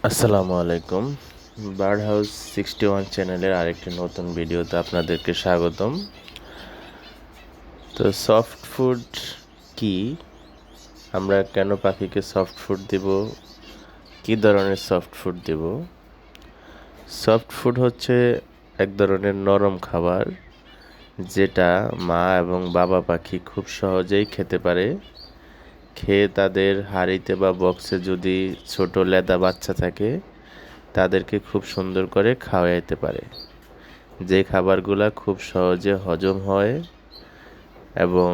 আসসালামু আলাইকুম। Bird house 61 চ্যানেলের আরেকটি নতুন ভিডিওতে আপনাদেরকে স্বাগতম। তো সফট ফুড কি, আমরা কেন পাখিকে সফট ফুড দেব, কী ধরনের সফট ফুড দেব? সফট ফুড হচ্ছে এক ধরনের নরম খাবার, যেটা মা এবং বাবা পাখি খুব সহজেই খেতে পারে। খেয়ে তাদের হাঁড়িতে বা বক্সে যদি ছোট লেদা বাচ্চা থাকে, তাদেরকে খুব সুন্দর করে খাওয়াইতে পারে। যে খাবারগুলা খুব সহজে হজম হয় এবং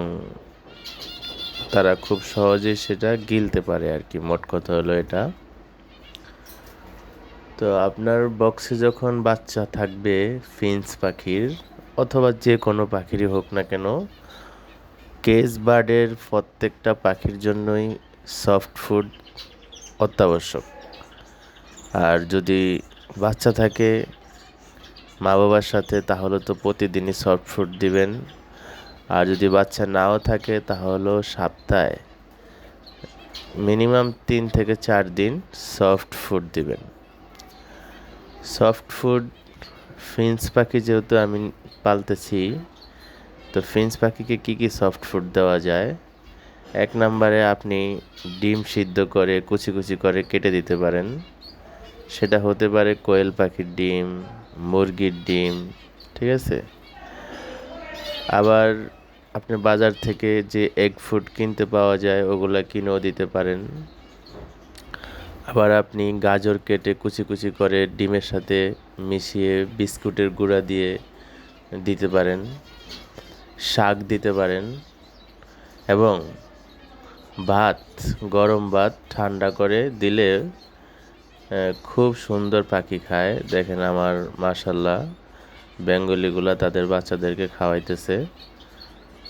তারা খুব সহজেই সেটা গিলতে পারে আর কি, মোট কথা হলো এটা। তো আপনার বক্সে যখন বাচ্চা থাকবে ফিঞ্চ পাখির অথবা যে কোনো পাখিরই হোক না কেন, কেজ বার্ডের প্রত্যেকটা পাখির জন্যই সফট ফুড অত্যাবশ্যক। আর যদি বাচ্চা থাকে মা বাবার সাথে, তাহলে তো প্রতিদিনই সফট ফুড দিবেন। আর যদি বাচ্চা নাও থাকে, তাহলেও সপ্তাহে মিনিমাম 3 থেকে 4 দিন সফট ফুড দিবেন। সফট ফুড ফিঞ্চ পাখি যেহেতু আমি পালতেছি, তো ফিঞ্চ পাখিকে কী কী সফট ফুড দেওয়া যায়? 1 নম্বরে আপনি ডিম সিদ্ধ করে কুচি কুচি করে কেটে দিতে পারেন। সেটা হতে পারে কোয়েল পাখির ডিম, মুরগির ডিম, ঠিক আছে? আবার আপনি বাজার থেকে যে এগ ফুড কিনতে পাওয়া যায়, ওগুলা কিনেও দিতে পারেন। আবার আপনি গাজর কেটে কুচি কুচি করে ডিমের সাথে মিশিয়ে বিস্কুটের গুঁড়া দিয়ে দিতে পারেন। শাক দিতে পারেন এবং ভাত, গরম ভাত ঠান্ডা করে দিলে খুব সুন্দর পাখি খায়। দেখেন আমার মাশাল্লাহ, বেঙ্গলিগুলা তাদের বাচ্চাদেরকে খাওয়াইতেছে।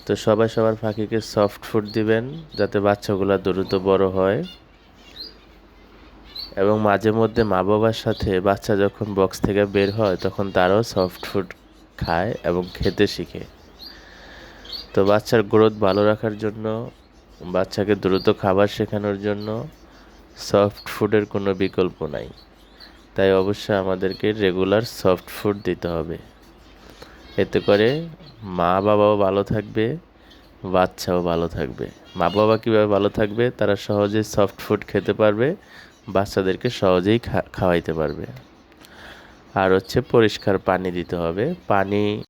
তো সবাই সবার পাখিকে সফট ফুড দিবেন, যাতে বাচ্চাগুলো দ্রুত বড় হয়। এবং মাঝে মধ্যে মা বাবার সাথে বাচ্চা যখন বক্স থেকে বের হয়, তখন তারাও সফট ফুড খায় এবং খেতে শিখে। তো বাচ্চার গ্রোথ ভালো রাখার জন্য, বাচ্চাকে দ্রুত খাবার শেখানোর জন্য সফট ফুডের কোনো বিকল্প নাই। তাই অবশ্যই আমাদেরকে রেগুলার সফট ফুড দিতে হবে। এতে করে মা বাবাও ভালো থাকবে, বাচ্চাও ভালো থাকবে। মা বাবা কীভাবে ভালো থাকবে? তারা সহজেই সফট ফুড খেতে পারবে, বাচ্চাদেরকে সহজেই খাওয়াইতে পারবে। আর হচ্ছে পরিষ্কার পানি দিতে হবে। পানি